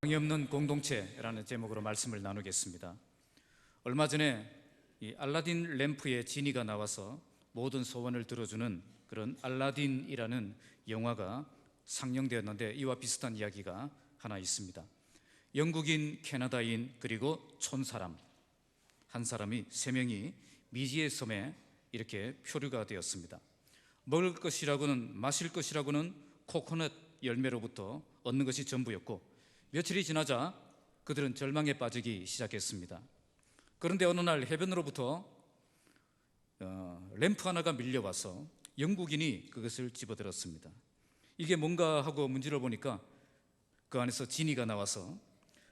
방이 없는 공동체라는 제목으로 말씀을 나누겠습니다. 얼마 전에 이 알라딘 램프의 지니가 나와서 모든 소원을 들어주는 그런 알라딘이라는 영화가 상영되었는데, 이와 비슷한 이야기가 하나 있습니다. 영국인, 캐나다인, 그리고 촌사람 한 사람이 3명이 미지의 섬에 이렇게 표류가 되었습니다. 먹을 것이라고는, 마실 것이라고는 코코넛 열매로부터 얻는 것이 전부였고, 며칠이 지나자 그들은 절망에 빠지기 시작했습니다. 그런데 어느 날 해변으로부터 램프 하나가 밀려와서 영국인이 그것을 집어들었습니다. 이게 뭔가 하고 문질러 보니까 그 안에서 지니가 나와서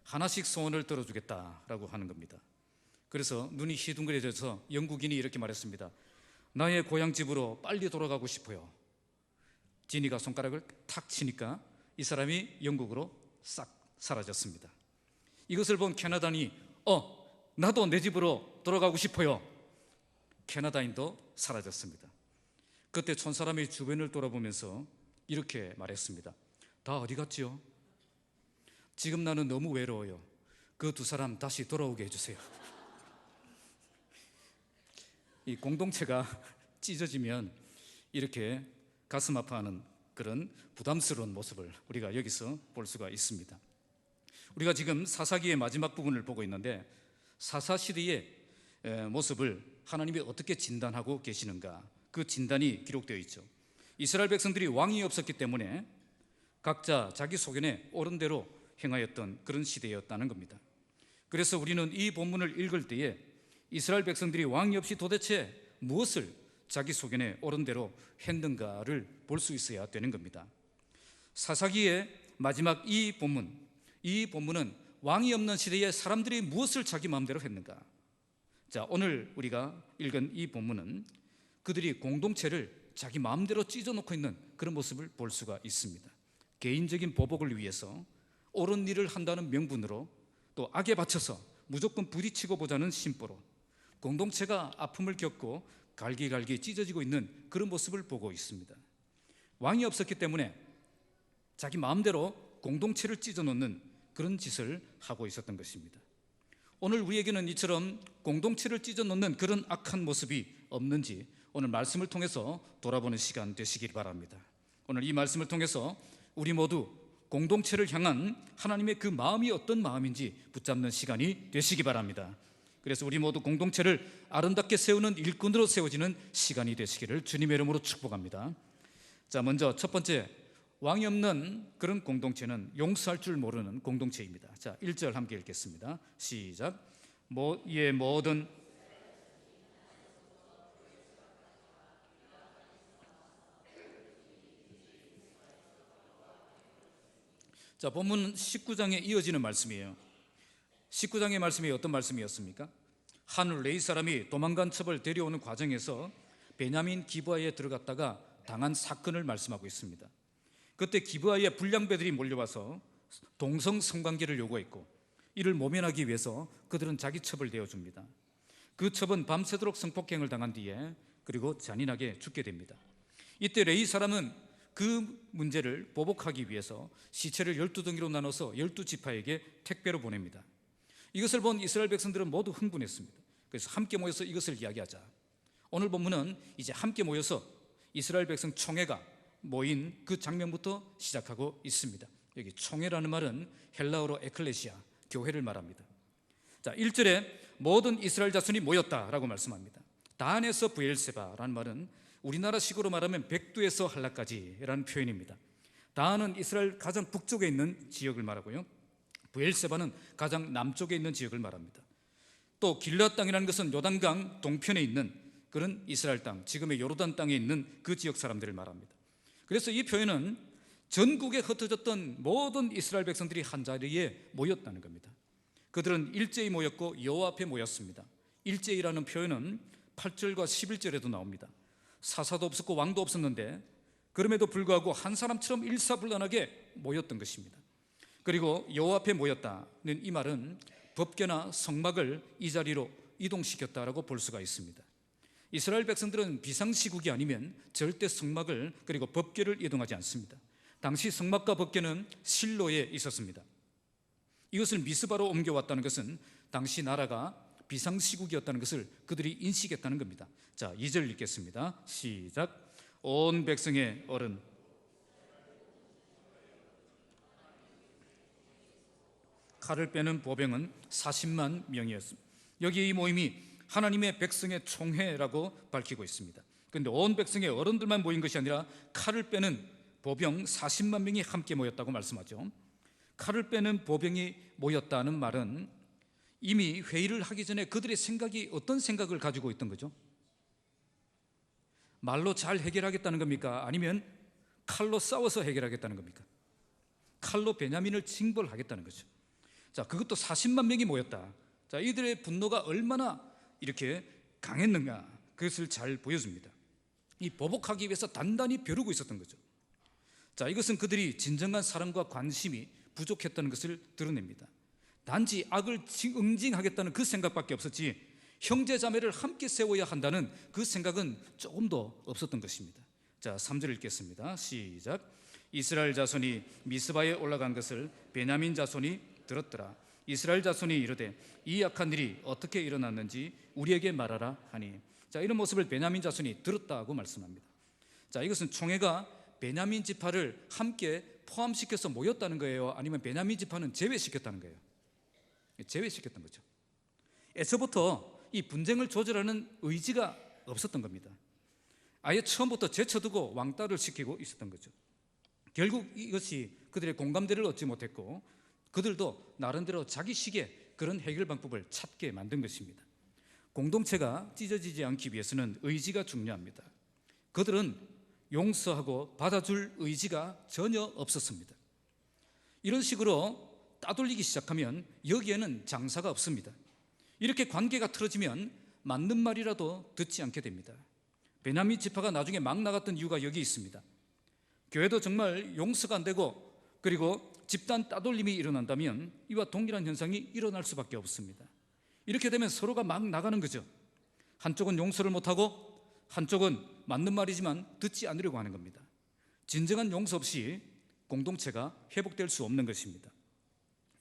하나씩 소원을 들어주겠다라고 하는 겁니다. 그래서 눈이 희둥그레져서 영국인이 이렇게 말했습니다. 나의 고향집으로 빨리 돌아가고 싶어요. 지니가 손가락을 탁 치니까 이 사람이 영국으로 싹 사라졌습니다. 이것을 본 캐나다인이 나도 내 집으로 돌아가고 싶어요. 캐나다인도 사라졌습니다. 그때 촌사람이 주변을 돌아보면서 이렇게 말했습니다. 다 어디 갔지요? 지금 나는 너무 외로워요. 그 2사람 다시 돌아오게 해주세요. 이 공동체가 찢어지면 이렇게 가슴 아파하는 그런 부담스러운 모습을 우리가 여기서 볼 수가 있습니다. 우리가 지금 사사기의 마지막 부분을 보고 있는데, 사사시대의 모습을 하나님이 어떻게 진단하고 계시는가, 그 진단이 기록되어 있죠. 이스라엘 백성들이 왕이 없었기 때문에 각자 자기 소견에 옳은 대로 행하였던 그런 시대였다는 겁니다. 그래서 우리는 이 본문을 읽을 때에 이스라엘 백성들이 왕이 없이 도대체 무엇을 자기 소견에 옳은 대로 했는가를 볼 수 있어야 되는 겁니다. 사사기의 마지막 이 본문은 왕이 없는 시대에 사람들이 무엇을 자기 마음대로 했는가. 자, 오늘 우리가 읽은 이 본문은 그들이 공동체를 자기 마음대로 찢어놓고 있는 그런 모습을 볼 수가 있습니다. 개인적인 보복을 위해서 옳은 일을 한다는 명분으로, 또 악에 받쳐서 무조건 부딪히고 보자는 심보로 공동체가 아픔을 겪고 갈기갈기 찢어지고 있는 그런 모습을 보고 있습니다. 왕이 없었기 때문에 자기 마음대로 공동체를 찢어놓는 그런 짓을 하고 있었던 것입니다. 오늘 우리에게는 이처럼 공동체를 찢어놓는 그런 악한 모습이 없는지 오늘 말씀을 통해서 돌아보는 시간 되시길 바랍니다. 오늘 이 말씀을 통해서 우리 모두 공동체를 향한 하나님의 그 마음이 어떤 마음인지 붙잡는 시간이 되시기 바랍니다. 그래서 우리 모두 공동체를 아름답게 세우는 일꾼으로 세워지는 시간이 되시기를 주님의 이름으로 축복합니다. 자, 먼저 첫 번째, 왕이 없는 그런 공동체는 용서할 줄 모르는 공동체입니다. 자, 1절 함께 읽겠습니다. 시작. 이에 모든 자, 본문 19장에 이어지는 말씀이에요. 19장의 말씀이 어떤 말씀이었습니까? 한 레위 사람이 도망간 첩을 데려오는 과정에서 베냐민 기브아에 들어갔다가 당한 사건을 말씀하고 있습니다. 그때 기브아에 불량배들이 몰려와서 동성 성관계를 요구했고, 이를 모면하기 위해서 그들은 자기 첩을 대어줍니다. 그 첩은 밤새도록 성폭행을 당한 뒤에 그리고 잔인하게 죽게 됩니다. 이때 레위 사람은 그 문제를 보복하기 위해서 시체를 12덩이로 나눠서 12지파에게 택배로 보냅니다. 이것을 본 이스라엘 백성들은 모두 흥분했습니다. 그래서 함께 모여서 이것을 이야기하자. 오늘 본문은 이제 함께 모여서 이스라엘 백성 총회가 모인 그 장면부터 시작하고 있습니다. 여기 총회라는 말은 헬라어로 에클레시아, 교회를 말합니다. 자, 1절에 모든 이스라엘 자손이 모였다라고 말씀합니다. 단에서 브엘세바라는 말은 우리나라 식으로 말하면 백두에서 한라까지라는 표현입니다. 단은 이스라엘 가장 북쪽에 있는 지역을 말하고요, 브엘세바는 가장 남쪽에 있는 지역을 말합니다. 또 길앗 땅이라는 것은 요단강 동편에 있는 그런 이스라엘 땅, 지금의 요르단 땅에 있는 그 지역 사람들을 말합니다. 그래서 이 표현은 전국에 흩어졌던 모든 이스라엘 백성들이 한자리에 모였다는 겁니다. 그들은 일제히 모였고 여호와 앞에 모였습니다. 일제히라는 표현은 8절과 11절에도 나옵니다. 사사도 없었고 왕도 없었는데 그럼에도 불구하고 한 사람처럼 일사불란하게 모였던 것입니다. 그리고 여호와 앞에 모였다는 이 말은 법궤나 성막을 이 자리로 이동시켰다라고 볼 수가 있습니다. 이스라엘 백성들은 비상시국이 아니면 절대 성막을 그리고 법궤를 이동하지 않습니다. 당시 성막과 법궤는 실로에 있었습니다. 이것을 미스바로 옮겨왔다는 것은 당시 나라가 비상시국이었다는 것을 그들이 인식했다는 겁니다. 자, 2절 읽겠습니다. 시작. 온 백성의 어른, 칼을 빼는 보병은 40만 명이었습니다. 여기 이 모임이 하나님의 백성의 총회라고 밝히고 있습니다. 그런데 온 백성의 어른들만 모인 것이 아니라 칼을 빼는 보병 40만 명이 함께 모였다고 말씀하죠. 칼을 빼는 보병이 모였다는 말은 이미 회의를 하기 전에 그들의 생각이 어떤 생각을 가지고 있던 거죠? 말로 잘 해결하겠다는 겁니까? 아니면 칼로 싸워서 해결하겠다는 겁니까? 칼로 베냐민을 징벌하겠다는 거죠. 자, 그것도 40만 명이 모였다. 자, 이들의 분노가 얼마나 이렇게 강했는가, 그것을 잘 보여줍니다. 이 보복하기 위해서 단단히 벼르고 있었던 거죠. 자, 이것은 그들이 진정한 사랑과 관심이 부족했다는 것을 드러냅니다. 단지 악을 응징하겠다는 그 생각밖에 없었지 형제 자매를 함께 세워야 한다는 그 생각은 조금도 없었던 것입니다. 자, 3절 읽겠습니다. 시작. 이스라엘 자손이 미스바에 올라간 것을 베냐민 자손이 들었더라. 이스라엘 자손이 이르되 이 악한 일이 어떻게 일어났는지 우리에게 말하라 하니. 자, 이런 모습을 베냐민 자손이 들었다고 말씀합니다. 자, 이것은 총회가 베냐민 지파를 함께 포함시켜서 모였다는 거예요? 아니면 베냐민 지파는 제외시켰다는 거예요? 제외시켰던 거죠. 에서부터 이 분쟁을 조절하는 의지가 없었던 겁니다. 아예 처음부터 제쳐두고 왕따를 시키고 있었던 거죠. 결국 이것이 그들의 공감대를 얻지 못했고 그들도 나름대로 자기식의 그런 해결 방법을 찾게 만든 것입니다. 공동체가 찢어지지 않기 위해서는 의지가 중요합니다. 그들은 용서하고 받아줄 의지가 전혀 없었습니다. 이런 식으로 따돌리기 시작하면 여기에는 장사가 없습니다. 이렇게 관계가 틀어지면 맞는 말이라도 듣지 않게 됩니다. 베냐민 지파가 나중에 막 나갔던 이유가 여기 있습니다. 교회도 정말 용서가 안 되고 그리고 집단 따돌림이 일어난다면 이와 동일한 현상이 일어날 수밖에 없습니다. 이렇게 되면 서로가 막 나가는 거죠. 한쪽은 용서를 못하고 한쪽은 맞는 말이지만 듣지 않으려고 하는 겁니다. 진정한 용서 없이 공동체가 회복될 수 없는 것입니다.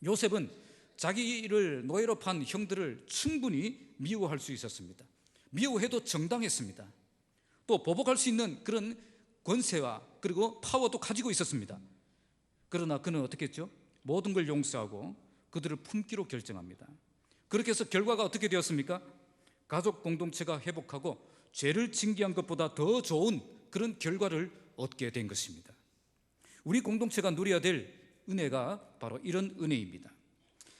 요셉은 자기를 노예로 판 형들을 충분히 미워할 수 있었습니다. 미워해도 정당했습니다. 또 보복할 수 있는 그런 권세와 그리고 파워도 가지고 있었습니다. 그러나 그는 어떻게 했죠? 모든 걸 용서하고 그들을 품기로 결정합니다. 그렇게 해서 결과가 어떻게 되었습니까? 가족 공동체가 회복하고 죄를 징계한 것보다 더 좋은 그런 결과를 얻게 된 것입니다. 우리 공동체가 누려야 될 은혜가 바로 이런 은혜입니다.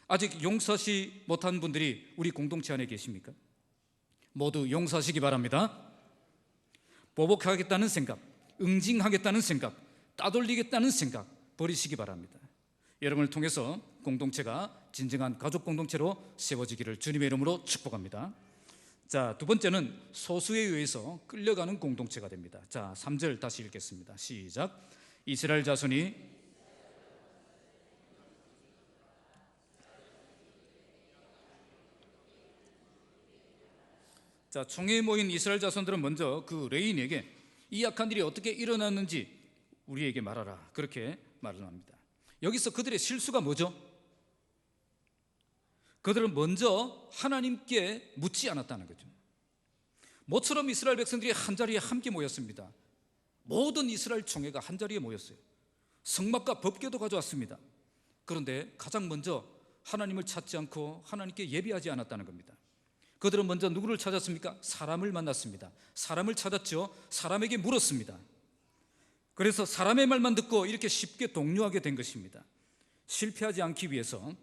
아직 용서하지 못한 분들이 우리 공동체 안에 계십니까? 모두 용서하시기 바랍니다. 보복하겠다는 생각, 응징하겠다는 생각, 따돌리겠다는 생각 버리시기 바랍니다. 여러분을 통해서 공동체가 진정한 가족 공동체로 세워지기를 주님의 이름으로 축복합니다. 자, 두 번째는 소수에 의해서 끌려가는 공동체가 됩니다. 자, 3절 다시 읽겠습니다. 시작. 이스라엘 자손이 자, 총회에 모인 이스라엘 자손들은 먼저 그 레인에게 이 악한 일이 어떻게 일어났는지 우리에게 말하라, 그렇게 말을 합니다. 여기서 그들의 실수가 뭐죠? 그들은 먼저 하나님께 묻지 않았다는 거죠. 모처럼 이스라엘 백성들이 한자리에 함께 모였습니다. 모든 이스라엘 총회가 한자리에 모였어요. 성막과 법궤도 가져왔습니다. 그런데 가장 먼저 하나님을 찾지 않고 하나님께 예배하지 않았다는 겁니다. 그들은 먼저 누구를 찾았습니까? 사람을 만났습니다. 사람을 찾았죠. 사람에게 물었습니다. 그래서 사람의 말만 듣고 이렇게 쉽게 동요하게 된 것입니다. 실패하지 않기 위해서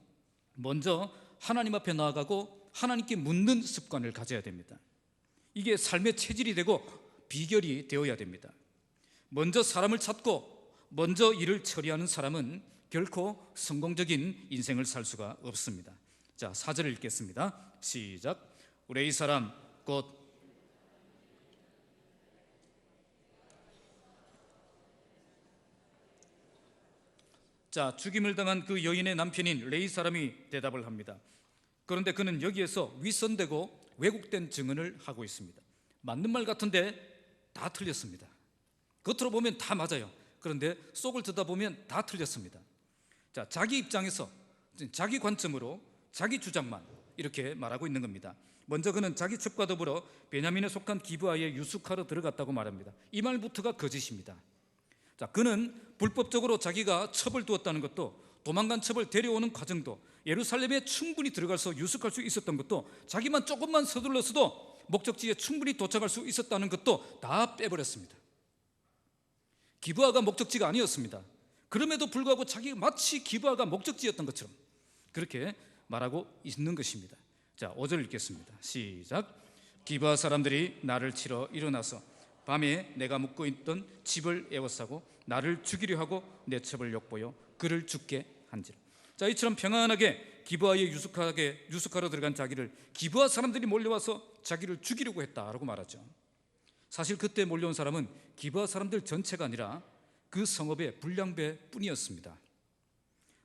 먼저 하나님 앞에 나아가고 하나님께 묻는 습관을 가져야 됩니다. 이게 삶의 체질이 되고 비결이 되어야 됩니다. 먼저 사람을 찾고 먼저 일을 처리하는 사람은 결코 성공적인 인생을 살 수가 없습니다. 자, 4절을 읽겠습니다. 시작. 우리 이 사람 곧 자, 죽임을 당한 그 여인의 남편인 레이 사람이 대답을 합니다. 그런데 그는 여기에서 위선되고 왜곡된 증언을 하고 있습니다. 맞는 말 같은데 다 틀렸습니다. 겉으로 보면 다 맞아요. 그런데 속을 듣다 보면 다 틀렸습니다. 자, 자기 입장에서 자기 관점으로 자기 주장만 이렇게 말하고 있는 겁니다. 먼저 그는 자기 첩과 더불어 베냐민에 속한 기브아에 유숙하러 들어갔다고 말합니다. 이 말부터가 거짓입니다. 자, 그는 불법적으로 자기가 첩을 두었다는 것도, 도망간 첩을 데려오는 과정도, 예루살렘에 충분히 들어가서 유숙할 수 있었던 것도, 자기만 조금만 서둘렀어도 목적지에 충분히 도착할 수 있었다는 것도 다 빼버렸습니다. 기브아가 목적지가 아니었습니다. 그럼에도 불구하고 자기가 마치 기브아가 목적지였던 것처럼 그렇게 말하고 있는 것입니다. 자, 5절 읽겠습니다. 시작. 기브아 사람들이 나를 치러 일어나서 밤에 내가 묵고 있던 집을 에워싸고 나를 죽이려 하고 내 첩을 욕보여 그를 죽게 한지라. 자, 이처럼 평안하게 기브아에 유숙하러 들어간 자기를 기브아 사람들이 몰려와서 자기를 죽이려고 했다라고 말하죠. 사실 그때 몰려온 사람은 기브아 사람들 전체가 아니라 그 성읍의 불량배뿐이었습니다.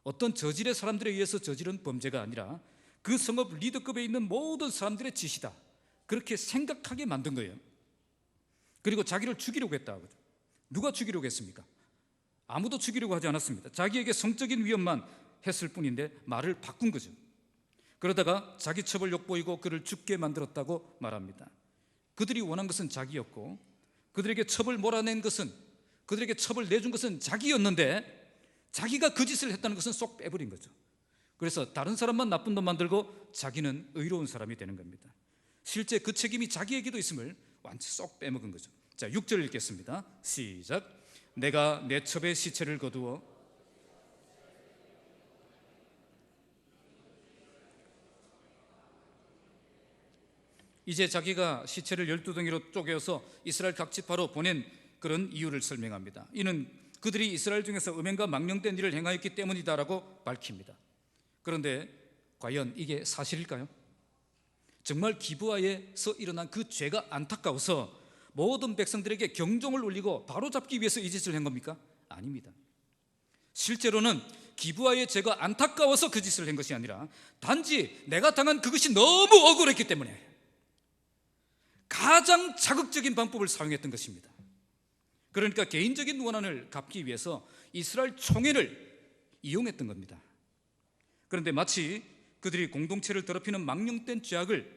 어떤 저질의 사람들에 의해서 저지른 범죄가 아니라 그 성읍 리더급에 있는 모든 사람들의 짓이다, 그렇게 생각하게 만든 거예요. 그리고 자기를 죽이려고 했다. 누가 죽이려고 했습니까? 아무도 죽이려고 하지 않았습니다. 자기에게 성적인 위협만 했을 뿐인데 말을 바꾼 거죠. 그러다가 자기 첩을 욕보이고 그를 죽게 만들었다고 말합니다. 그들이 원한 것은 자기였고, 그들에게 첩을 몰아낸 것은, 그들에게 첩을 내준 것은 자기였는데, 자기가 그 짓을 했다는 것은 쏙 빼버린 거죠. 그래서 다른 사람만 나쁜 놈 만들고 자기는 의로운 사람이 되는 겁니다. 실제 그 책임이 자기에게도 있음을 완전 쏙 빼먹은 거죠. 자, 6절 읽겠습니다. 시작. 내가 내 첩의 시체를 거두어 이제 자기가 시체를 12덩이로 쪼개어서 이스라엘 각 지파로 보낸 그런 이유를 설명합니다. 이는 그들이 이스라엘 중에서 음행과 망령된 일을 행하였기 때문이다라고 밝힙니다. 그런데 과연 이게 사실일까요? 정말 기브아에서 일어난 그 죄가 안타까워서 모든 백성들에게 경종을 울리고 바로잡기 위해서 이 짓을 한 겁니까? 아닙니다. 실제로는 기브아의 죄가 안타까워서 그 짓을 한 것이 아니라 단지 내가 당한 그것이 너무 억울했기 때문에 가장 자극적인 방법을 사용했던 것입니다. 그러니까 개인적인 원한을 갚기 위해서 이스라엘 총회를 이용했던 겁니다. 그런데 마치 그들이 공동체를 더럽히는 망령된 죄악을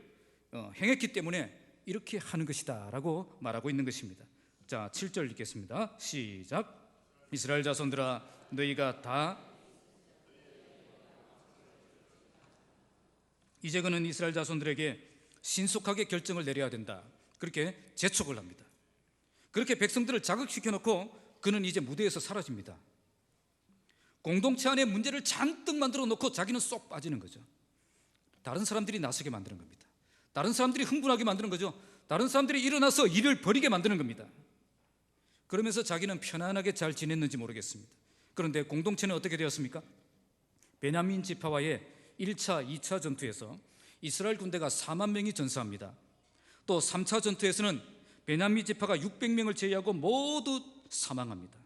행했기 때문에 이렇게 하는 것이다 라고 말하고 있는 것입니다. 자, 7절 읽겠습니다. 시작. 이스라엘 자손들아, 너희가 다 이제 그는 이스라엘 자손들에게 신속하게 결정을 내려야 된다, 그렇게 재촉을 합니다. 그렇게 백성들을 자극시켜 놓고 그는 이제 무대에서 사라집니다. 공동체 안에 문제를 잔뜩 만들어 놓고 자기는 쏙 빠지는 거죠. 다른 사람들이 나서게 만드는 겁니다. 다른 사람들이 흥분하게 만드는 거죠. 다른 사람들이 일어나서 일을 벌이게 만드는 겁니다. 그러면서 자기는 편안하게 잘 지냈는지 모르겠습니다. 그런데 공동체는 어떻게 되었습니까? 베냐민 지파와의 1차, 2차 전투에서 이스라엘 군대가 4만 명이 전사합니다. 또 3차 전투에서는 베냐민 지파가 600명을 제외하고 모두 사망합니다.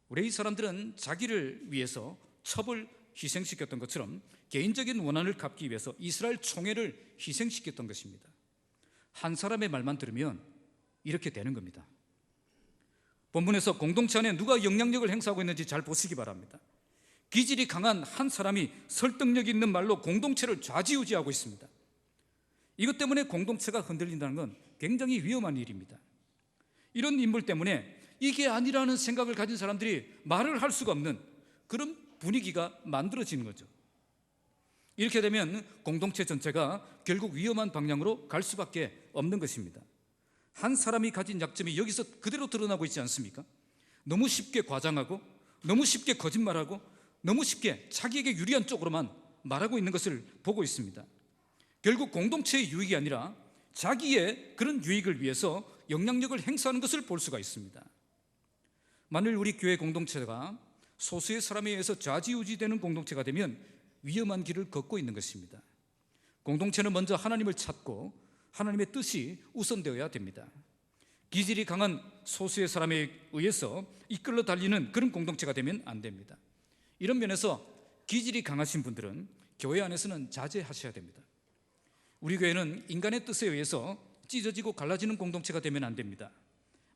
우리 이 사람들은 자기를 위해서 첩을 희생시켰던 것처럼 개인적인 원한을 갚기 위해서 이스라엘 총회를 희생시켰던 것입니다. 한 사람의 말만 들으면 이렇게 되는 겁니다. 본문에서 공동체 안에 누가 영향력을 행사하고 있는지 잘 보시기 바랍니다. 기질이 강한 한 사람이 설득력 있는 말로 공동체를 좌지우지하고 있습니다. 이것 때문에 공동체가 흔들린다는 건 굉장히 위험한 일입니다. 이런 인물 때문에 이게 아니라는 생각을 가진 사람들이 말을 할 수가 없는 그런 분위기가 만들어지는 거죠. 이렇게 되면 공동체 전체가 결국 위험한 방향으로 갈 수밖에 없는 것입니다. 한 사람이 가진 약점이 여기서 그대로 드러나고 있지 않습니까? 너무 쉽게 과장하고, 너무 쉽게 거짓말하고, 너무 쉽게 자기에게 유리한 쪽으로만 말하고 있는 것을 보고 있습니다. 결국 공동체의 유익이 아니라 자기의 그런 유익을 위해서 영향력을 행사하는 것을 볼 수가 있습니다. 만일 우리 교회 공동체가 소수의 사람에 의해서 좌지우지되는 공동체가 되면 위험한 길을 걷고 있는 것입니다. 공동체는 먼저 하나님을 찾고 하나님의 뜻이 우선되어야 됩니다. 기질이 강한 소수의 사람에 의해서 이끌려 달리는 그런 공동체가 되면 안 됩니다. 이런 면에서 기질이 강하신 분들은 교회 안에서는 자제하셔야 됩니다. 우리 교회는 인간의 뜻에 의해서 찢어지고 갈라지는 공동체가 되면 안 됩니다.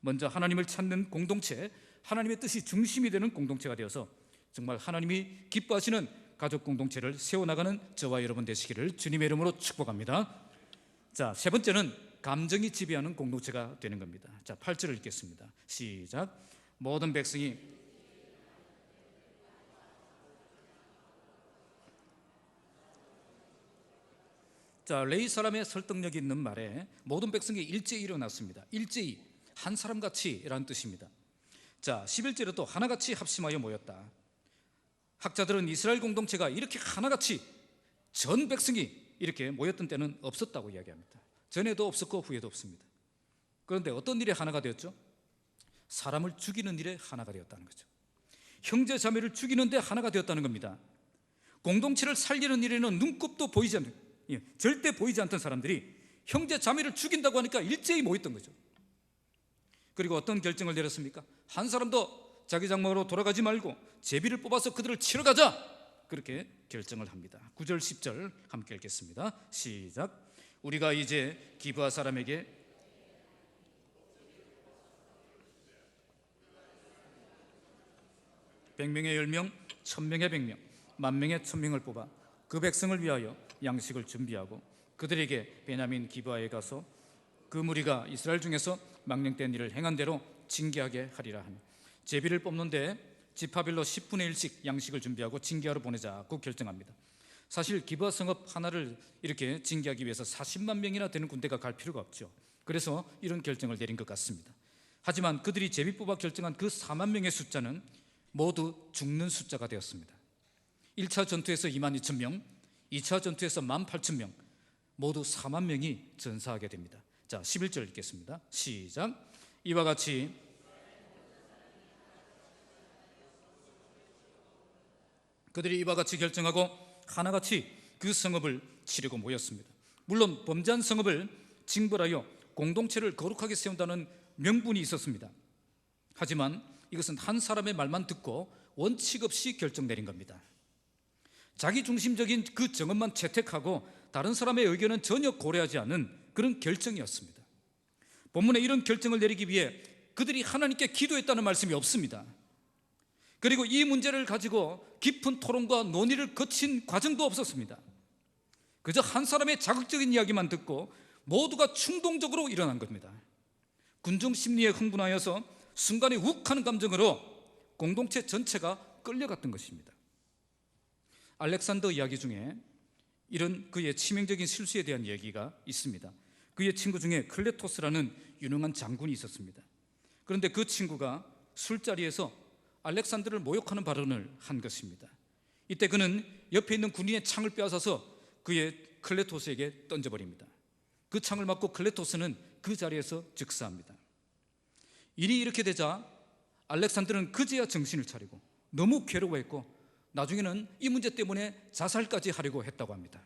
먼저 하나님을 찾는 공동체, 하나님의 뜻이 중심이 되는 공동체가 되어서 정말 하나님이 기뻐하시는 가족 공동체를 세워나가는 저와 여러분 되시기를 주님의 이름으로 축복합니다. 자, 세 번째는 감정이 지배하는 공동체가 되는 겁니다. 자, 8절을 읽겠습니다. 시작. 모든 백성이 자, 레위 사람의 설득력 있는 말에 모든 백성이 일제히 일어났습니다. 일제히 한 사람같이라는 뜻입니다. 자, 11절에도 하나같이 합심하여 모였다. 학자들은 이스라엘 공동체가 이렇게 하나같이 전 백성이 이렇게 모였던 때는 없었다고 이야기합니다. 전에도 없었고 후에도 없습니다. 그런데 어떤 일에 하나가 되었죠? 사람을 죽이는 일에 하나가 되었다는 거죠. 형제 자매를 죽이는데 하나가 되었다는 겁니다. 공동체를 살리는 일에는 눈곱도 보이지 않는, 절대 보이지 않던 사람들이 형제 자매를 죽인다고 하니까 일제히 모였던 거죠. 그리고 어떤 결정을 내렸습니까? 한 사람도 자기 장막으로 돌아가지 말고 제비를 뽑아서 그들을 치러 가자, 그렇게 결정을 합니다. 9절 10절 함께 읽겠습니다. 시작. 우리가 이제 기브아 사람에게 100명의 10명, 1000명의 100명, 10,000명의 1000명을 뽑아 그 백성을 위하여 양식을 준비하고 그들에게 베냐민 기브아에 가서 그 무리가 이스라엘 중에서 망령된 일을 행한 대로 징계하게 하리라 하며 제비를 뽑는데 지파별로 10분의 1씩 양식을 준비하고 징계하러 보내자고 결정합니다. 사실 기브아 성읍 하나를 이렇게 징계하기 위해서 40만 명이나 되는 군대가 갈 필요가 없죠. 그래서 이런 결정을 내린 것 같습니다. 하지만 그들이 제비 뽑아 결정한 그 4만 명의 숫자는 모두 죽는 숫자가 되었습니다. 1차 전투에서 22,000명, 2차 전투에서 18,000명, 모두 4만 명이 전사하게 됩니다. 자, 11절 읽겠습니다. 시작. 이와 같이 그들이 이와 같이 결정하고 하나같이 그 성읍을 치려고 모였습니다. 물론 범죄한 성읍을 징벌하여 공동체를 거룩하게 세운다는 명분이 있었습니다. 하지만 이것은 한 사람의 말만 듣고 원칙 없이 결정 내린 겁니다. 자기 중심적인 그 정언만 채택하고 다른 사람의 의견은 전혀 고려하지 않은 그런 결정이었습니다. 본문에 이런 결정을 내리기 위해 그들이 하나님께 기도했다는 말씀이 없습니다. 그리고 이 문제를 가지고 깊은 토론과 논의를 거친 과정도 없었습니다. 그저 한 사람의 자극적인 이야기만 듣고 모두가 충동적으로 일어난 겁니다. 군중 심리에 흥분하여서 순간에 욱하는 감정으로 공동체 전체가 끌려갔던 것입니다. 알렉산더 이야기 중에 이런 그의 치명적인 실수에 대한 얘기가 있습니다. 그의 친구 중에 클레토스라는 유능한 장군이 있었습니다. 그런데 그 친구가 술자리에서 알렉산더를 모욕하는 발언을 한 것입니다. 이때 그는 옆에 있는 군인의 창을 빼앗아서 그의 클레토스에게 던져버립니다. 그 창을 맞고 클레토스는 그 자리에서 즉사합니다. 일이 이렇게 되자 알렉산더는 그제야 정신을 차리고 너무 괴로워했고 나중에는 이 문제 때문에 자살까지 하려고 했다고 합니다.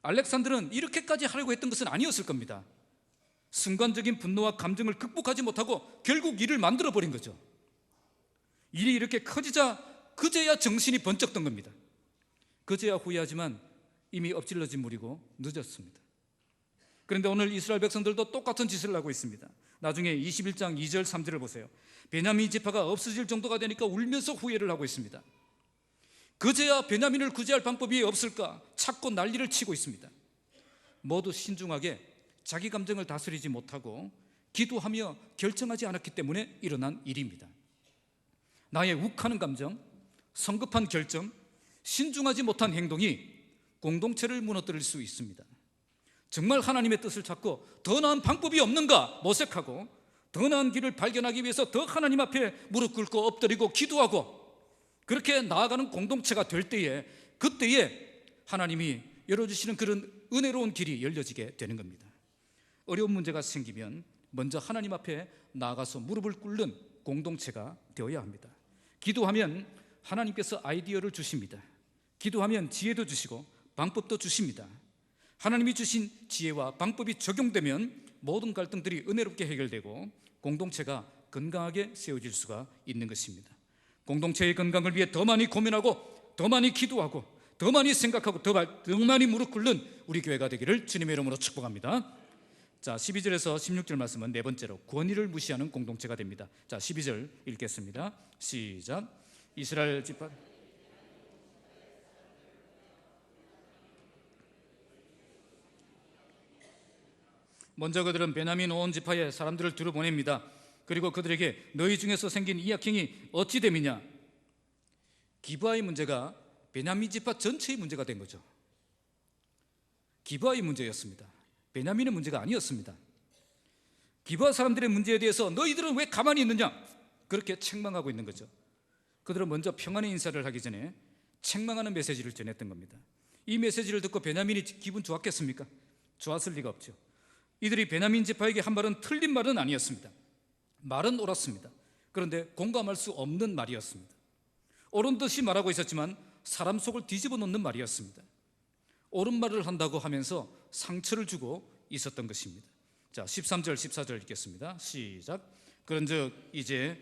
알렉산더는 이렇게까지 하려고 했던 것은 아니었을 겁니다. 순간적인 분노와 감정을 극복하지 못하고 결국 일을 만들어버린 거죠. 일이 이렇게 커지자 그제야 정신이 번쩍 든 겁니다. 그제야 후회하지만 이미 엎질러진 물이고 늦었습니다. 그런데 오늘 이스라엘 백성들도 똑같은 짓을 하고 있습니다. 나중에 21장 2절 3절을 보세요. 베냐민 지파가 없어질 정도가 되니까 울면서 후회를 하고 있습니다. 그제야 베냐민을 구제할 방법이 없을까 찾고 난리를 치고 있습니다. 모두 신중하게 자기 감정을 다스리지 못하고 기도하며 결정하지 않았기 때문에 일어난 일입니다. 나의 욱하는 감정, 성급한 결정, 신중하지 못한 행동이 공동체를 무너뜨릴 수 있습니다. 정말 하나님의 뜻을 찾고 더 나은 방법이 없는가 모색하고 더 나은 길을 발견하기 위해서 더 하나님 앞에 무릎 꿇고 엎드리고 기도하고 그렇게 나아가는 공동체가 될 때에 그때에 하나님이 열어주시는 그런 은혜로운 길이 열려지게 되는 겁니다. 어려운 문제가 생기면 먼저 하나님 앞에 나아가서 무릎을 꿇는 공동체가 되어야 합니다. 기도하면 하나님께서 아이디어를 주십니다. 기도하면 지혜도 주시고 방법도 주십니다. 하나님이 주신 지혜와 방법이 적용되면 모든 갈등들이 은혜롭게 해결되고 공동체가 건강하게 세워질 수가 있는 것입니다. 공동체의 건강을 위해 더 많이 고민하고 더 많이 기도하고 더 많이 생각하고 더 많이 무릎 꿇는 우리 교회가 되기를 주님의 이름으로 축복합니다. 자, 12절에서 16절 말씀은 네 번째로 권위를 무시하는 공동체가 됩니다. 자, 12절 읽겠습니다. 시작. 이스라엘 지파 먼저 그들은 베냐민 온 지파의 사람들을 뒤로 보냅니다. 그리고 그들에게 너희 중에서 생긴 이 악행이 어찌 됨이냐. 기브아의 문제가 베냐민 지파 전체의 문제가 된 거죠. 기브아의 문제였습니다. 베냐민의 문제가 아니었습니다. 기브아 사람들의 문제에 대해서 너희들은 왜 가만히 있느냐, 그렇게 책망하고 있는 거죠. 그들은 먼저 평안의 인사를 하기 전에 책망하는 메시지를 전했던 겁니다. 이 메시지를 듣고 베냐민이 기분 좋았겠습니까? 좋았을 리가 없죠. 이들이 베냐민 지파에게 한 말은 틀린 말은 아니었습니다. 말은 옳았습니다. 그런데 공감할 수 없는 말이었습니다. 옳은 듯이 말하고 있었지만 사람 속을 뒤집어 놓는 말이었습니다. 옳은 말을 한다고 하면서 상처를 주고 있었던 것입니다. 자, 13절 14절 읽겠습니다. 시작. 그런즉 이제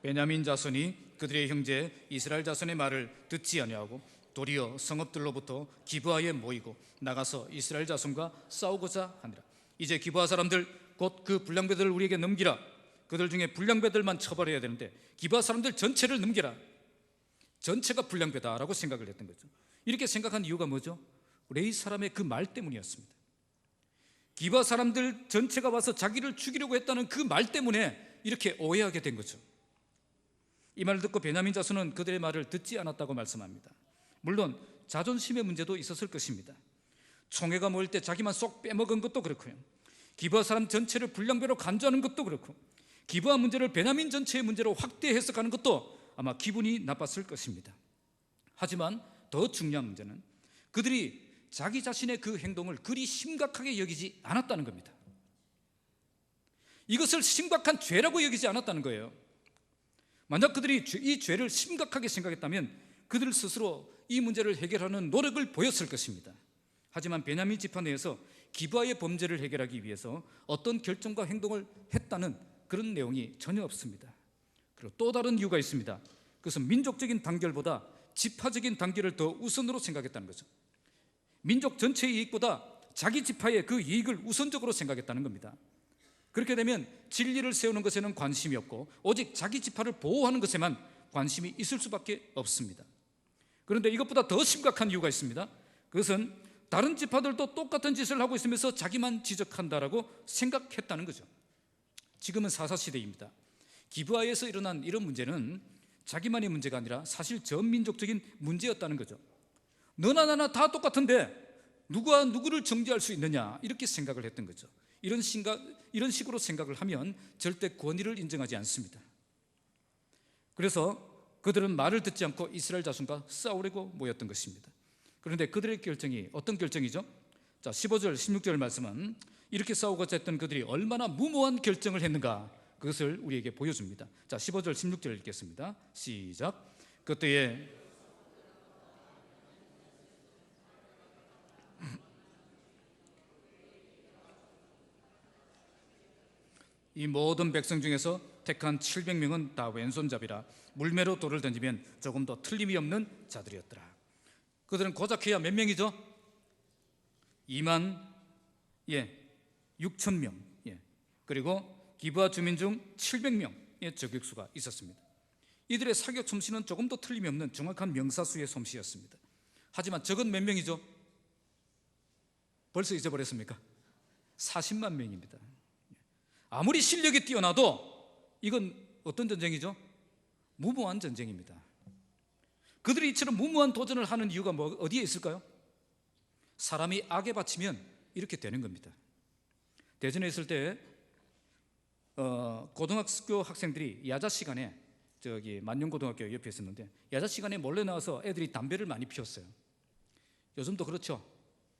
베냐민 자손이 그들의 형제 이스라엘 자손의 말을 듣지 아니하고 도리어 성읍들로부터 기브아에 모이고 나가서 이스라엘 자손과 싸우고자 하니라. 이제 기브아 사람들 곧 그 불량배들을 우리에게 넘기라. 그들 중에 불량배들만 처벌해야 되는데 기브아 사람들 전체를 넘기라. 전체가 불량배다라고 생각을 했던 거죠. 이렇게 생각한 이유가 뭐죠? 레위 사람의 그 말 때문이었습니다. 기브아 사람들 전체가 와서 자기를 죽이려고 했다는 그 말 때문에 이렇게 오해하게 된 거죠. 이 말을 듣고 베냐민 자손은 그들의 말을 듣지 않았다고 말씀합니다. 물론 자존심의 문제도 있었을 것입니다. 총회가 모일 때 자기만 쏙 빼먹은 것도 그렇고요, 기브아 사람 전체를 불량배로 간주하는 것도 그렇고, 기브아 문제를 베냐민 전체의 문제로 확대 해석하는 것도 아마 기분이 나빴을 것입니다. 하지만 더 중요한 문제는 그들이 자기 자신의 그 행동을 그리 심각하게 여기지 않았다는 겁니다. 이것을 심각한 죄라고 여기지 않았다는 거예요. 만약 그들이 이 죄를 심각하게 생각했다면 그들 스스로 이 문제를 해결하는 노력을 보였을 것입니다. 하지만 베냐민 지파 내에서 기브아의 범죄를 해결하기 위해서 어떤 결정과 행동을 했다는 그런 내용이 전혀 없습니다. 그리고 또 다른 이유가 있습니다. 그것은 민족적인 단결보다 지파적인 단결을 더 우선으로 생각했다는 거죠. 민족 전체의 이익보다 자기 지파의 그 이익을 우선적으로 생각했다는 겁니다. 그렇게 되면 진리를 세우는 것에는 관심이 없고 오직 자기 지파를 보호하는 것에만 관심이 있을 수밖에 없습니다. 그런데 이것보다 더 심각한 이유가 있습니다. 그것은 다른 지파들도 똑같은 짓을 하고 있으면서 자기만 지적한다라고 생각했다는 거죠. 지금은 사사시대입니다. 기브아에서 일어난 이런 문제는 자기만의 문제가 아니라 사실 전 민족적인 문제였다는 거죠. 너나 나나 다 똑같은데 누가 누구를 정죄할 수 있느냐, 이렇게 생각을 했던 거죠. 이런 식으로 생각을 하면 절대 권위를 인정하지 않습니다. 그래서 그들은 말을 듣지 않고 이스라엘 자손과 싸우려고 모였던 것입니다. 그런데 그들의 결정이 어떤 결정이죠? 자, 15절 16절 말씀은 이렇게 싸우고자 했던 그들이 얼마나 무모한 결정을 했는가, 그것을 우리에게 보여줍니다. 자, 15절 16절 읽겠습니다. 시작. 그때에 이 모든 백성 중에서 택한 700명은 다 왼손잡이라 물매로 돌을 던지면 조금 더 틀림이 없는 자들이었더라. 그들은 고작 해야 몇 명이죠? 2만 6천 명. 그리고 기브아 주민 중 700명의 저격수가 있었습니다. 이들의 사격 솜씨는 조금 더 틀림이 없는 정확한 명사수의 솜씨였습니다. 하지만 적은 몇 명이죠? 벌써 잊어버렸습니까? 40만 명입니다. 아무리 실력이 뛰어나도 이건 어떤 전쟁이죠? 무모한 전쟁입니다. 그들이 이처럼 무모한 도전을 하는 이유가 어디에 있을까요? 사람이 악에 바치면 이렇게 되는 겁니다. 대전에 있을 때 고등학교 학생들이 야자 시간에 만용고등학교 옆에 있었는데 야자 시간에 몰래 나와서 애들이 담배를 많이 피웠어요. 요즘도 그렇죠?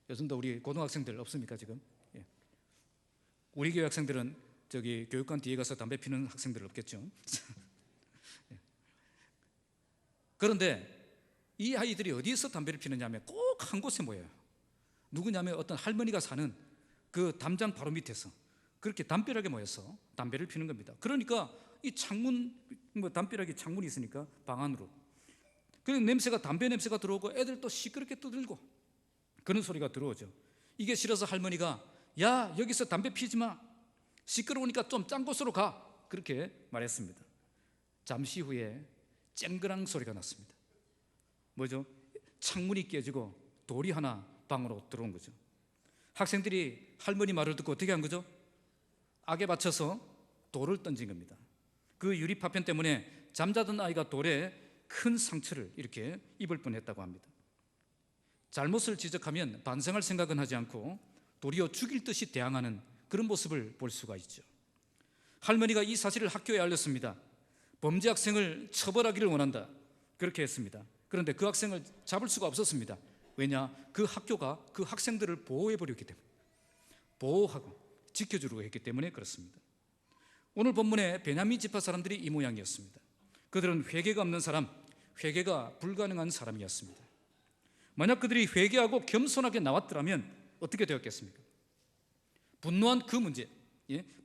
요즘도 우리 고등학생들 없습니까 지금? 우리 교회 학생들은 교육관 뒤에 가서 담배 피는 학생들 없겠죠? 그런데 이 아이들이 어디에서 담배를 피느냐 하면 꼭 한 곳에 모여요. 누구냐면 어떤 할머니가 사는 그 담장 바로 밑에서 그렇게 담벼락에 모여서 담배를 피는 겁니다. 그러니까 이 창문, 담벼락에 창문이 있으니까 방 안으로 그 담배 냄새가 들어오고 애들 또 시끄럽게 떠들고 그런 소리가 들어오죠. 이게 싫어서 할머니가 야, 여기서 담배 피지 마, 시끄러우니까 좀 짠 곳으로 가, 그렇게 말했습니다. 잠시 후에 쨍그랑 소리가 났습니다. 뭐죠? 창문이 깨지고 돌이 하나 방으로 들어온 거죠. 학생들이 할머니 말을 듣고 어떻게 한 거죠? 악에 받쳐서 돌을 던진 겁니다. 그 유리 파편 때문에 잠자던 아이가 돌에 큰 상처를 이렇게 입을 뻔했다고 합니다. 잘못을 지적하면 반성할 생각은 하지 않고 도리어 죽일 듯이 대항하는 그런 모습을 볼 수가 있죠. 할머니가 이 사실을 학교에 알렸습니다. 범죄 학생을 처벌하기를 원한다, 그렇게 했습니다. 그런데 그 학생을 잡을 수가 없었습니다. 왜냐? 그 학교가 그 학생들을 보호해버렸기 때문에, 보호하고 지켜주려고 했기 때문에 그렇습니다. 오늘 본문에 베냐민 지파 사람들이 이 모양이었습니다. 그들은 회개가 없는 사람, 회개가 불가능한 사람이었습니다. 만약 그들이 회개하고 겸손하게 나왔더라면 어떻게 되었겠습니까? 분노한 그 문제,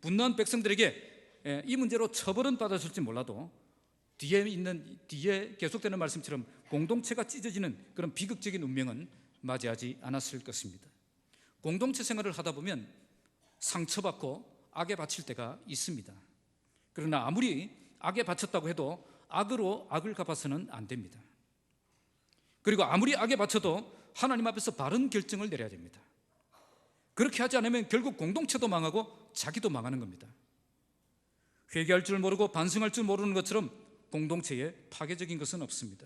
분노한 백성들에게 이 문제로 처벌은 받아줄지 몰라도 뒤에 계속되는 말씀처럼 공동체가 찢어지는 그런 비극적인 운명은 맞이하지 않았을 것입니다. 공동체 생활을 하다 보면 상처받고 악에 바칠 때가 있습니다. 그러나 아무리 악에 바쳤다고 해도 악으로 악을 갚아서는 안 됩니다. 그리고 아무리 악에 바쳐도 하나님 앞에서 바른 결정을 내려야 됩니다. 그렇게 하지 않으면 결국 공동체도 망하고 자기도 망하는 겁니다. 회개할 줄 모르고 반성할 줄 모르는 것처럼 공동체에 파괴적인 것은 없습니다.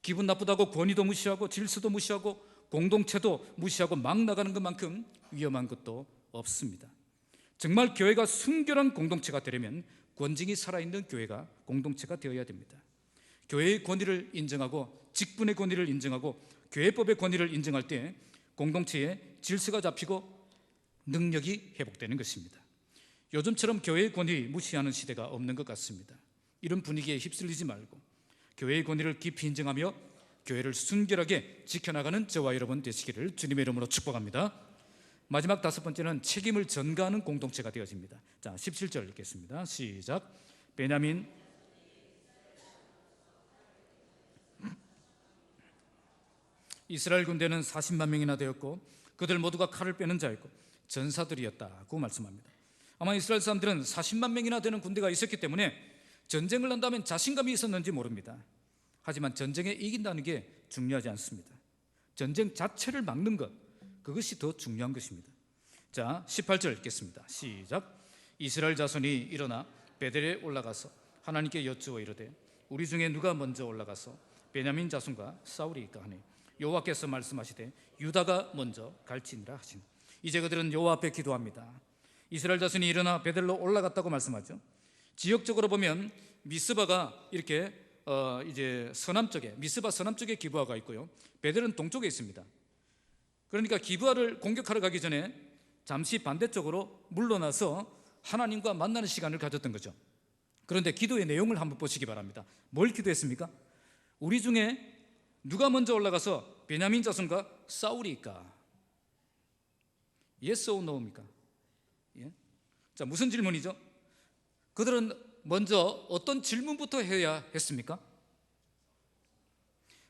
기분 나쁘다고 권위도 무시하고 질서도 무시하고 공동체도 무시하고 막 나가는 것만큼 위험한 것도 없습니다. 정말 교회가 순결한 공동체가 되려면 권징이 살아있는 교회가 공동체가 되어야 됩니다. 교회의 권위를 인정하고 직분의 권위를 인정하고 교회법의 권위를 인정할 때 공동체에 질서가 잡히고 능력이 회복되는 것입니다. 요즘처럼 교회의 권위 무시하는 시대가 없는 것 같습니다. 이런 분위기에 휩쓸리지 말고 교회의 권위를 깊이 인정하며 교회를 순결하게 지켜나가는 저와 여러분 되시기를 주님의 이름으로 축복합니다. 마지막 다섯 번째는 책임을 전가하는 공동체가 되어집니다. 자, 17절 읽겠습니다. 시작. 베냐민 이스라엘 군대는 40만 명이나 되었고 그들 모두가 칼을 빼는 자였고 전사들이었다고 말씀합니다. 아마 이스라엘 사람들은 40만 명이나 되는 군대가 있었기 때문에 전쟁을 한다면 자신감이 있었는지 모릅니다. 하지만 전쟁에 이긴다는 게 중요하지 않습니다. 전쟁 자체를 막는 것, 그것이 더 중요한 것입니다. 자, 18절 읽겠습니다. 시작. 이스라엘 자손이 일어나 베델에 올라가서 하나님께 여쭈어 이르되 우리 중에 누가 먼저 올라가서 베냐민 자손과 싸우리이까 하니 여호와께서 말씀하시되 유다가 먼저 갈지니라 하시니. 이제 그들은 여호와 앞에 기도합니다. 이스라엘 자손이 일어나 베델로 올라갔다고 말씀하죠. 지역적으로 보면 미스바가 이렇게 이제 서남쪽에, 미스바 서남쪽에 기브아가 있고요, 베델은 동쪽에 있습니다. 그러니까 기브아를 공격하러 가기 전에 잠시 반대쪽으로 물러나서 하나님과 만나는 시간을 가졌던 거죠. 그런데 기도의 내용을 한번 보시기 바랍니다. 뭘 기도했습니까? 우리 중에 누가 먼저 올라가서 베냐민 자손과 싸우리이까? Yes or no입니까? 예? 자, 무슨 질문이죠? 그들은 먼저 어떤 질문부터 해야 했습니까?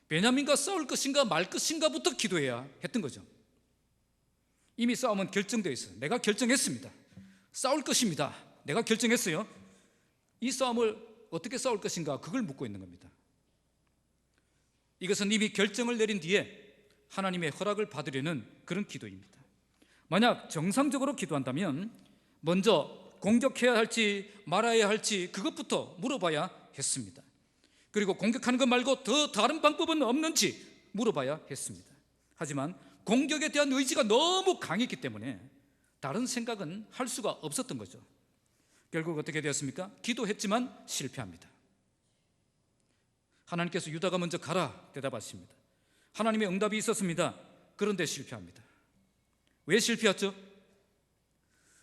베냐민과 싸울 것인가 말 것인가부터 기도해야 했던 거죠. 이미 싸움은 결정되어 있어요. 내가 결정했습니다. 싸울 것입니다. 내가 결정했어요. 이 싸움을 어떻게 싸울 것인가, 그걸 묻고 있는 겁니다. 이것은 이미 결정을 내린 뒤에 하나님의 허락을 받으려는 그런 기도입니다. 만약 정상적으로 기도한다면 먼저 공격해야 할지 말아야 할지 그것부터 물어봐야 했습니다. 그리고 공격하는 것 말고 더 다른 방법은 없는지 물어봐야 했습니다. 하지만 공격에 대한 의지가 너무 강했기 때문에 다른 생각은 할 수가 없었던 거죠. 결국 어떻게 되었습니까? 기도했지만 실패합니다. 하나님께서 유다가 먼저 가라 대답하십니다. 하나님의 응답이 있었습니다. 그런데 실패합니다. 왜 실패했죠?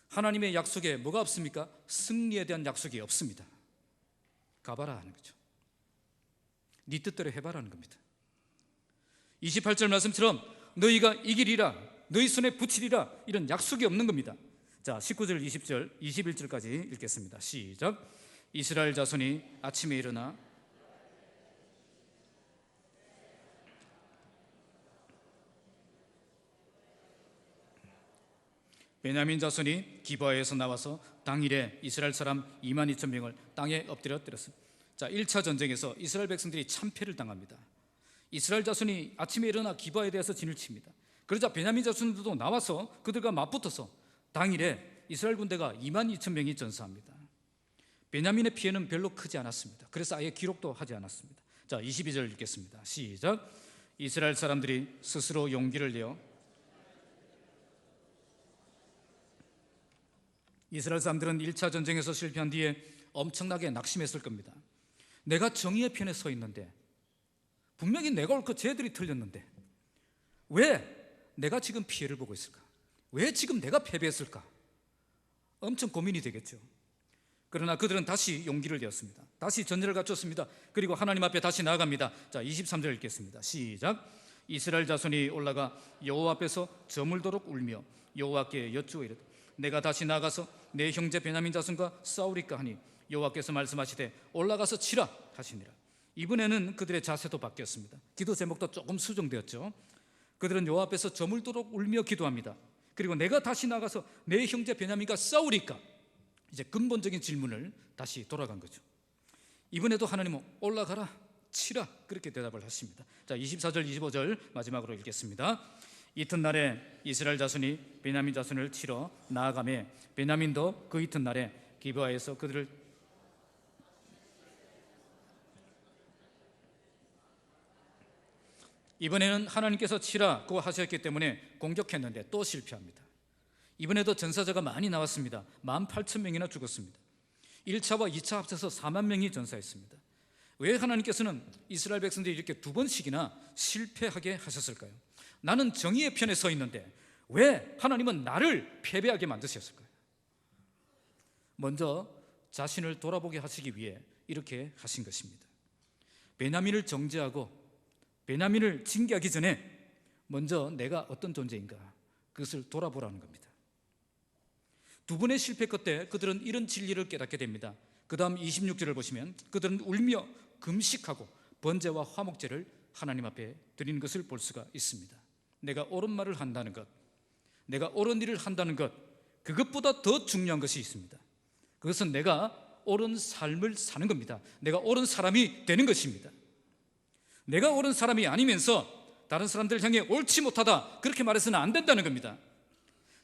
하나님의 약속에 뭐가 없습니까? 승리에 대한 약속이 없습니다. 가봐라 하는 거죠. 네 뜻대로 해봐라는 겁니다. 28절 말씀처럼 너희가 이기리라, 너희 손에 붙이리라, 이런 약속이 없는 겁니다. 자, 19절, 20절, 21절까지 읽겠습니다. 시작. 이스라엘 자손이 아침에 일어나 베냐민 자손이 기브아에서 나와서 당일에 이스라엘 사람 22,000명을 땅에 엎드려 때렸습니다. 자, 1차 전쟁에서 이스라엘 백성들이 참패를 당합니다. 이스라엘 자손이 아침에 일어나 기브아에 대해서 진을 칩니다. 그러자 베냐민 자손들도 나와서 그들과 맞붙어서 당일에 이스라엘 군대가 22,000명이 전사합니다. 베냐민의 피해는 별로 크지 않았습니다. 그래서 아예 기록도 하지 않았습니다. 자, 22절 읽겠습니다. 시작. 이스라엘 사람들이 스스로 용기를 내어, 이스라엘 사람들은 1차 전쟁에서 실패한 뒤에 엄청나게 낙심했을 겁니다. 내가 정의의 편에 서 있는데, 분명히 내가 옳고 쟤들이 틀렸는데 왜 내가 지금 피해를 보고 있을까? 왜 지금 내가 패배했을까? 엄청 고민이 되겠죠. 그러나 그들은 다시 용기를 내었습니다. 다시 전열을 갖췄습니다. 그리고 하나님 앞에 다시 나아갑니다. 자, 23절 읽겠습니다. 시작. 이스라엘 자손이 올라가 여호와 앞에서 저물도록 울며 여호와께 여쭈어 이르되, 내가 다시 나가서 내 형제 베냐민 자손과 싸우리까 하니 여호와께서 말씀하시되 올라가서 치라 하시니라. 이번에는 그들의 자세도 바뀌었습니다. 기도 제목도 조금 수정되었죠. 그들은 여호와 앞에서 저물도록 울며 기도합니다. 그리고 내가 다시 나가서 내 형제 베냐민과 싸우리까? 이제 근본적인 질문을 다시 돌아간 거죠. 이번에도 하나님은 올라가라, 치라, 그렇게 대답을 하십니다. 자, 24절 25절 마지막으로 읽겠습니다. 이튿날에 이스라엘 자손이 베냐민 자손을 치러 나아가매 베냐민도 그 이튿날에 기브아에서 그들을, 이번에는 하나님께서 치라고 하셨기 때문에 공격했는데 또 실패합니다. 이번에도 전사자가 많이 나왔습니다. 18,000명이나 죽었습니다. 1차와 2차 합쳐서 4만 명이 전사했습니다. 왜 하나님께서는 이스라엘 백성들이 이렇게 두 번씩이나 실패하게 하셨을까요? 나는 정의의 편에 서 있는데 왜 하나님은 나를 패배하게 만드셨을까요? 먼저 자신을 돌아보게 하시기 위해 이렇게 하신 것입니다. 베냐민을 정죄하고 베냐민을 징계하기 전에 먼저 내가 어떤 존재인가, 그것을 돌아보라는 겁니다. 두 번의 실패 끝에 그들은 이런 진리를 깨닫게 됩니다. 그 다음 26절을 보시면 그들은 울며 금식하고 번제와 화목제를 하나님 앞에 드리는 것을 볼 수가 있습니다. 내가 옳은 말을 한다는 것, 내가 옳은 일을 한다는 것, 그것보다 더 중요한 것이 있습니다. 그것은 내가 옳은 삶을 사는 겁니다. 내가 옳은 사람이 되는 것입니다. 내가 옳은 사람이 아니면서 다른 사람들을 향해 옳지 못하다 그렇게 말해서는 안 된다는 겁니다.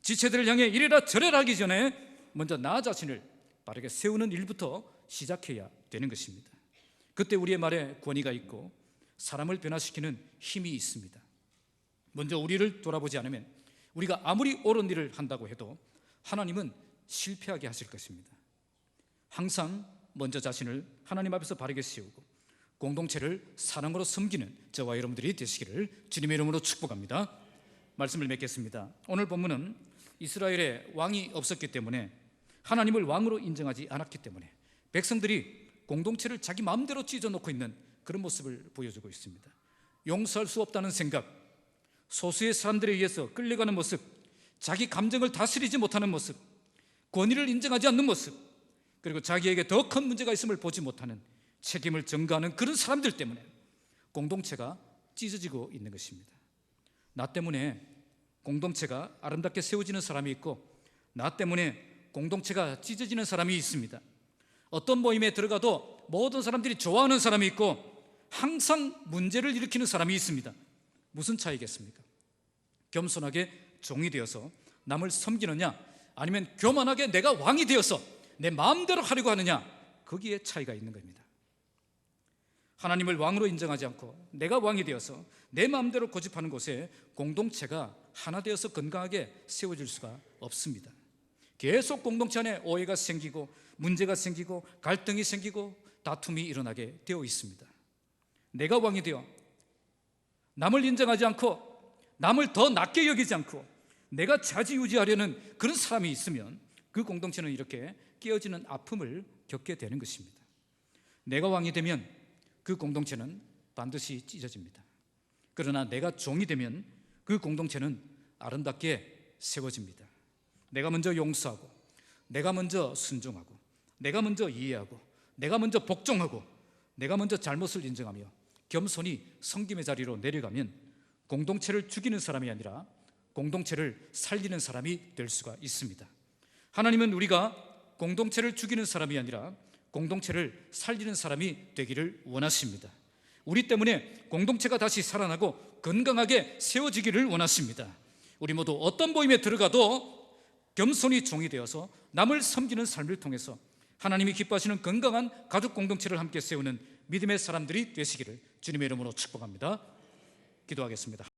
지체들을 향해 이래라 저래라 하기 전에 먼저 나 자신을 바르게 세우는 일부터 시작해야 되는 것입니다. 그때 우리의 말에 권위가 있고 사람을 변화시키는 힘이 있습니다. 먼저 우리를 돌아보지 않으면 우리가 아무리 옳은 일을 한다고 해도 하나님은 실패하게 하실 것입니다. 항상 먼저 자신을 하나님 앞에서 바르게 세우고 공동체를 사랑으로 섬기는 저와 여러분들이 되시기를 주님의 이름으로 축복합니다. 말씀을 맺겠습니다. 오늘 본문은 이스라엘에 왕이 없었기 때문에, 하나님을 왕으로 인정하지 않았기 때문에 백성들이 공동체를 자기 마음대로 찢어놓고 있는 그런 모습을 보여주고 있습니다. 용서할 수 없다는 생각, 소수의 사람들에 의해서 끌려가는 모습, 자기 감정을 다스리지 못하는 모습, 권위를 인정하지 않는 모습, 그리고 자기에게 더 큰 문제가 있음을 보지 못하는, 책임을 전가하는 그런 사람들 때문에 공동체가 찢어지고 있는 것입니다. 나 때문에 공동체가 아름답게 세워지는 사람이 있고, 나 때문에 공동체가 찢어지는 사람이 있습니다. 어떤 모임에 들어가도 모든 사람들이 좋아하는 사람이 있고 항상 문제를 일으키는 사람이 있습니다. 무슨 차이겠습니까? 겸손하게 종이 되어서 남을 섬기느냐, 아니면 교만하게 내가 왕이 되어서 내 마음대로 하려고 하느냐, 거기에 차이가 있는 겁니다. 하나님을 왕으로 인정하지 않고 내가 왕이 되어서 내 마음대로 고집하는 곳에 공동체가 하나 되어서 건강하게 세워질 수가 없습니다. 계속 공동체 안에 오해가 생기고 문제가 생기고 갈등이 생기고 다툼이 일어나게 되어 있습니다. 내가 왕이 되어 남을 인정하지 않고 남을 더 낮게 여기지 않고 내가 좌지우지하려는 그런 사람이 있으면 그 공동체는 이렇게 깨어지는 아픔을 겪게 되는 것입니다. 내가 왕이 되면 그 공동체는 반드시 찢어집니다. 그러나 내가 종이 되면 그 공동체는 아름답게 세워집니다. 내가 먼저 용서하고, 내가 먼저 순종하고, 내가 먼저 이해하고, 내가 먼저 복종하고, 내가 먼저 잘못을 인정하며 겸손히 섬김의 자리로 내려가면 공동체를 죽이는 사람이 아니라 공동체를 살리는 사람이 될 수가 있습니다. 하나님은 우리가 공동체를 죽이는 사람이 아니라 공동체를 살리는 사람이 되기를 원하십니다. 우리 때문에 공동체가 다시 살아나고 건강하게 세워지기를 원하십니다. 우리 모두 어떤 모임에 들어가도 겸손히 종이 되어서 남을 섬기는 삶을 통해서 하나님이 기뻐하시는 건강한 가족 공동체를 함께 세우는 믿음의 사람들이 되시기를 주님의 이름으로 축복합니다. 기도하겠습니다.